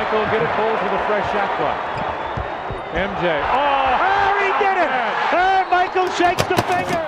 Michael will get it, Bulls with a fresh shot clock. MJ. Oh, he did it! Michael shakes the finger.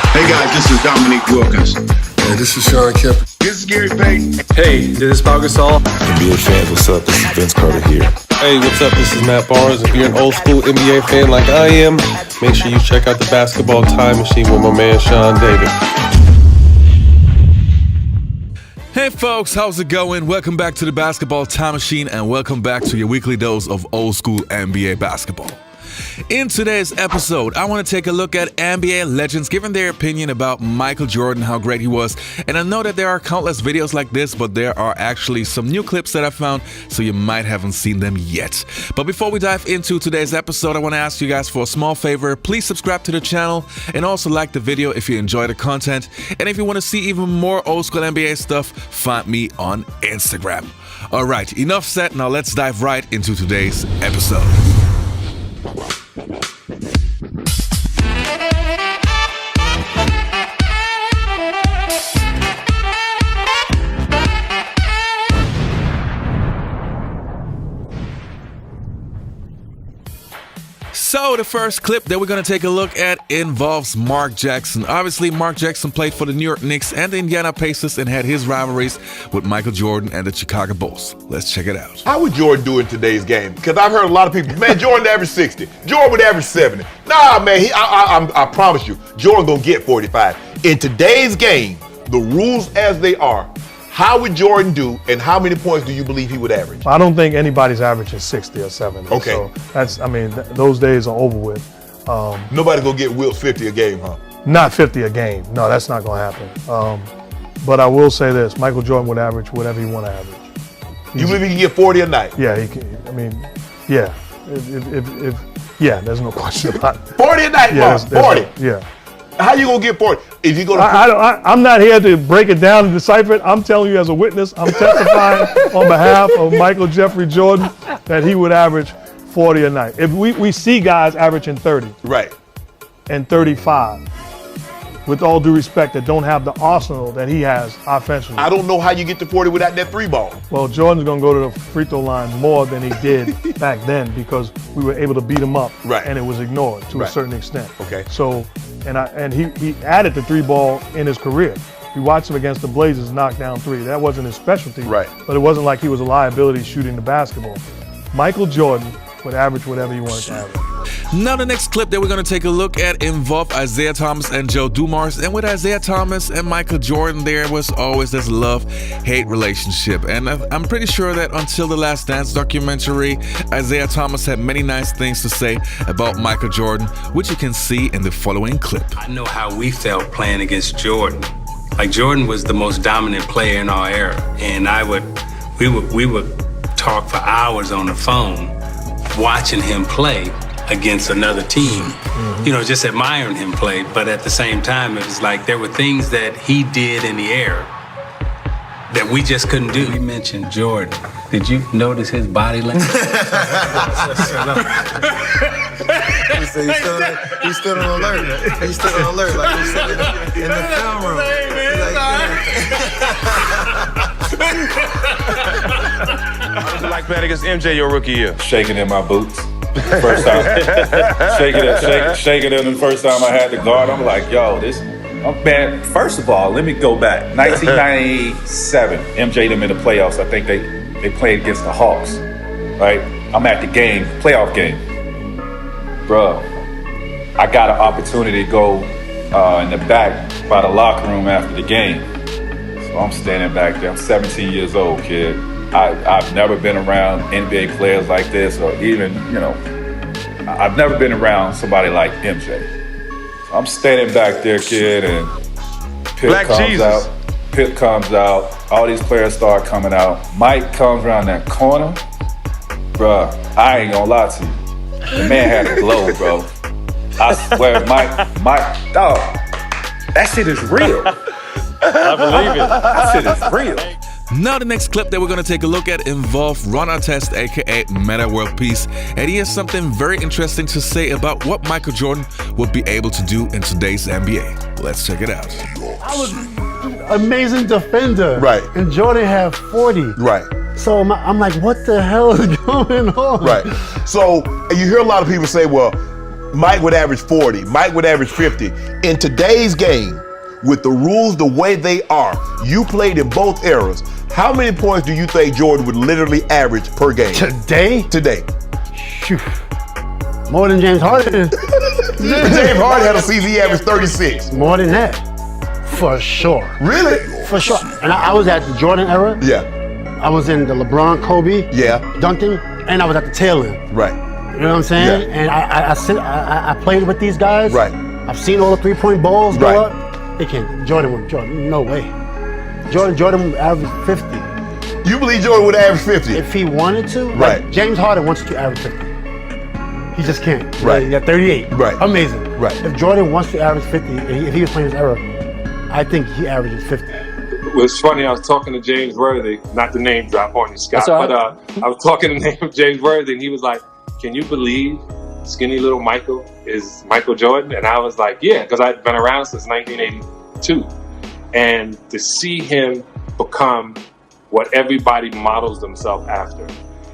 Hey guys, this is Dominique Wilkins. Hey, this is Sean Kemp. This is Gary Payton. Hey, this is Pau Gasol. NBA fans, what's up? This is Vince Carter here. Hey, what's up? This is Matt Barnes. If you're an old school NBA fan like I am, make sure you check out the Basketball Time Machine with my man Sean David. Hey folks, how's it going? Welcome back to the Basketball Time Machine and welcome back to your weekly dose of old school NBA basketball. In today's episode, I want to take a look at NBA legends giving their opinion about Michael Jordan, how great he was. And I know that there are countless videos like this, but there are actually some new clips that I found, so you might haven't seen them yet. But before we dive into today's episode, I want to ask you guys for a small favor. Please subscribe to the channel and also like the video if you enjoy the content. And if you want to see even more old school NBA stuff, find me on Instagram. All right, enough said. Now let's dive right into today's episode. So the first clip that we're going to take a look at involves Mark Jackson. Obviously, Mark Jackson played for the New York Knicks and the Indiana Pacers and had his rivalries with Michael Jordan and the Chicago Bulls. Let's check it out. How would Jordan do in today's game? Because I've heard a lot of people, man, Jordan averaged 60. Jordan would average 70. Nah, man, I promise you, Jordan gonna get 45. In today's game, the rules as they are, how would Jordan do, and how many points do you believe he would average? I don't think anybody's averaging 60 or 70. Okay. So that's, those days are over with. Nobody's gonna get Wilt 50 a game, huh? Not 50 a game. No, that's not gonna happen. But I will say this: Michael Jordan would average whatever he want to average. You believe he can get 40 a night? Yeah, he can. Yeah. If there's no question about it. 40 a night, Yeah, Mark. 40. Yeah. How you gonna get 40? If you go to I'm not here to break it down and decipher it. I'm telling you as a witness, I'm testifying on behalf of Michael Jeffrey Jordan that he would average 40 a night. If we see guys averaging 30 right and 35, with all due respect, that don't have the arsenal that he has offensively. I don't know how you get to 40 without that three ball. Well, Jordan's gonna go to the free throw line more than he did back then because we were able to beat him up, Right. and it was ignored to a Right. certain extent. Okay. So, and he added the three ball in his career. We watched him against the Blazers knock down three. That wasn't his specialty. Right. But it wasn't like he was a liability shooting the basketball. Michael Jordan would average whatever he wanted to average. Now the next clip that we're going to take a look at involved Isaiah Thomas and Joe Dumars. And with Isaiah Thomas and Michael Jordan, there was always this love-hate relationship. And I'm pretty sure that until the Last Dance documentary, Isaiah Thomas had many nice things to say about Michael Jordan, which you can see in the following clip. I know how we felt playing against Jordan. Like, Jordan was the most dominant player in our era. And we would talk for hours on the phone watching him play against another team, just admiring him play. But at the same time, it was like there were things that he did in the air that we just couldn't do. You mentioned Jordan. Did you notice his body language? He's still on alert. He's still on alert, like he's sitting in the film room. How was it like playing against MJ your rookie year? Shaking in my boots. First time. shaking in the first time I had to guard. I'm like, yo, man, first of all, let me go back. 1997, MJ them in the playoffs. I think they played against the Hawks, right? I'm at the game, playoff game. Bruh, I got an opportunity to go in the back by the locker room after the game. So I'm standing back there. I'm 17 years old, kid. I've never been around NBA players like this, or even, I've never been around somebody like MJ. So I'm standing back there, kid, and Pip comes out. All these players start coming out. Mike comes around that corner. Bruh, I ain't gonna lie to you. The man had a glow, bro. I swear, Mike, dog, that shit is real. I believe it. That shit is real. Now the next clip that we're going to take a look at involves Ron Artest, aka Metta World Peace, and he has something very interesting to say about what Michael Jordan would be able to do in today's NBA. Let's check it out. I was amazing defender. Right. And Jordan had 40. Right. So I'm like, what the hell is going on? Right. So you hear a lot of people say, well, Mike would average 40, Mike would average 50. In today's game, with the rules the way they are, you played in both eras. How many points do you think Jordan would literally average per game? Today? Today. Phew. More than James Harden. James Harden had a season he averaged 36. More than that. For sure. Really? For sure. And I was at the Jordan era. Yeah. I was in the LeBron, Kobe, Duncan, and I was at the tail end. Right. You know what I'm saying? Yeah. And I played with these guys. Right. I've seen all the 3-point balls go up. They can't. Jordan, no way. Jordan would average 50. You believe Jordan would average 50? If he wanted to. Right. Like James Harden wants to average 50. He just can't. Right. He got 38. Right. Amazing. Right. If Jordan wants to average 50, if he was playing his era, I think he averages 50. Well, it's funny, I was talking to James Worthy, not the name drop on you, Scott, but I was talking to the name of James Worthy, and he was like, can you believe skinny little Michael is Michael Jordan? And I was like, yeah, because I'd been around since 1982. And to see him become what everybody models themselves after.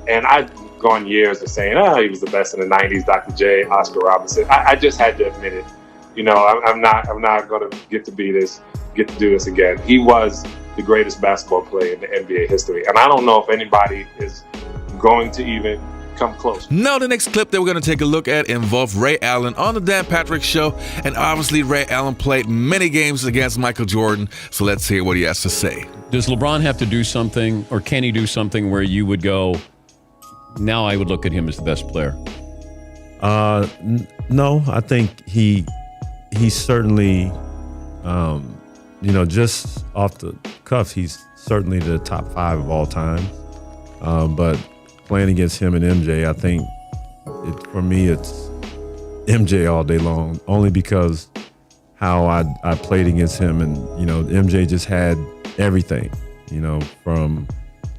And I've gone years of saying, he was the best in the 90s, Dr. J, Oscar Robertson. I just had to admit it. You know, I'm not going to get to do this again. He was the greatest basketball player in the NBA history. And I don't know if anybody is going to even come close. Now, the next clip that we're going to take a look at involved Ray Allen on the Dan Patrick Show. And obviously, Ray Allen played many games against Michael Jordan. So let's hear what he has to say. Does LeBron have to do something, or can he do something where you would go, now I would look at him as the best player? No, I think he certainly, just off the cuff, he's certainly the top 5 of all time. But playing against him and MJ, I think for me it's MJ all day long, only because how I played against him, and MJ just had everything, from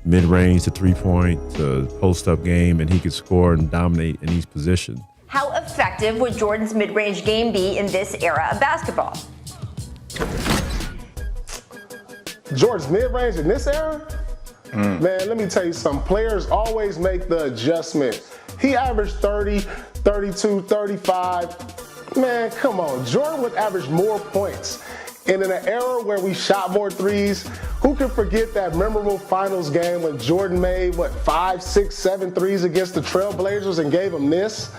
mid-range to 3-point to post-up game, and he could score and dominate in each position. How effective would Jordan's mid-range game be in this era of basketball? Jordan's mid-range in this era? Man, let me tell you something. Players always make the adjustment. He averaged 30, 32, 35. Man, come on. Jordan would average more points. And in an era where we shot more threes, who can forget that memorable finals game when Jordan made, 5, 6, 7 threes against the Trailblazers and gave them this?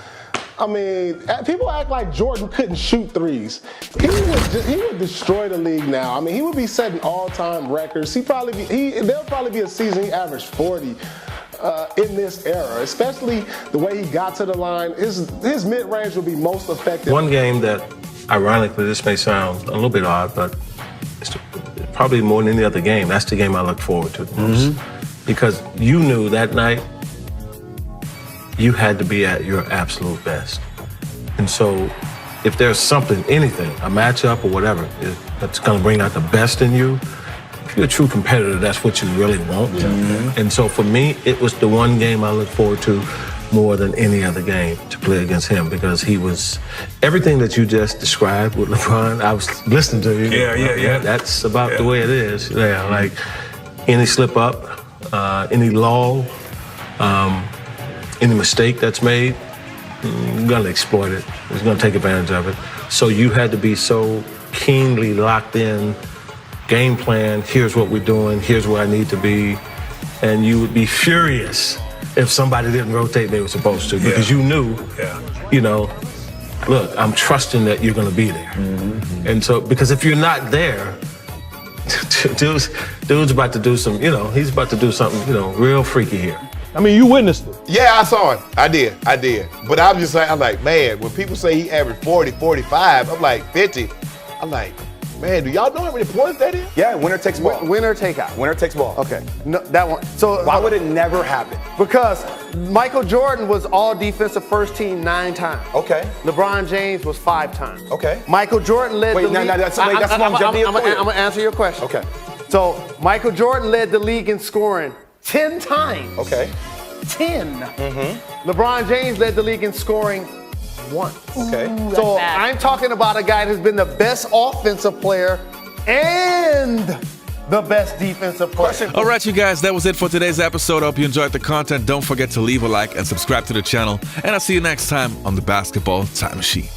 I mean, people act like Jordan couldn't shoot threes. He would destroy the league now. I mean, he would be setting all-time records. There'll probably be a season he averaged 40 in this era, especially the way he got to the line. His mid-range will be most effective. One game that, ironically, this may sound a little bit odd, but it's probably more than any other game. That's the game I look forward to the most. Because you knew that night you had to be at your absolute best. And so if there's something, anything, a matchup or whatever, that's gonna bring out the best in you, if you're a true competitor, that's what you really want. And so for me, it was the one game I look forward to more than any other game to play against him, because he was everything that you just described with LeBron. I was listening to you. Yeah. That's about the way it is. Yeah, like any slip up, any lull, any mistake that's made, you're gonna exploit it. You're gonna take advantage of it. So you had to be so keenly locked in, game plan, here's what we're doing, here's where I need to be. And you would be furious if somebody didn't rotate they were supposed to, because you knew, look, I'm trusting that you're gonna be there. And so, because if you're not there, dude's about to do some, he's about to do something, real freaky here. I mean, you witnessed it. Yeah, I saw it. I did. But I'm like, man, when people say he averaged 40, 45, I'm like 50. I'm like, man, do y'all know how many points that is? Yeah, winner takes ball. Winner take out. Winner takes ball. Okay, no, that one. So why would it never happen? Because Michael Jordan was all defensive first team 9 times. Okay. LeBron James was 5 times. Okay. Michael Jordan led the league. That's longevity. I'm gonna answer your question. Okay. So Michael Jordan led the league in scoring 10 times. Okay. 10. LeBron James led the league in scoring once. Okay. So I'm talking about a guy who's been the best offensive player and the best defensive player. All right, you guys, that was it for today's episode. I hope you enjoyed the content. Don't forget to leave a like and subscribe to the channel. And I'll see you next time on the Basketball Time Machine.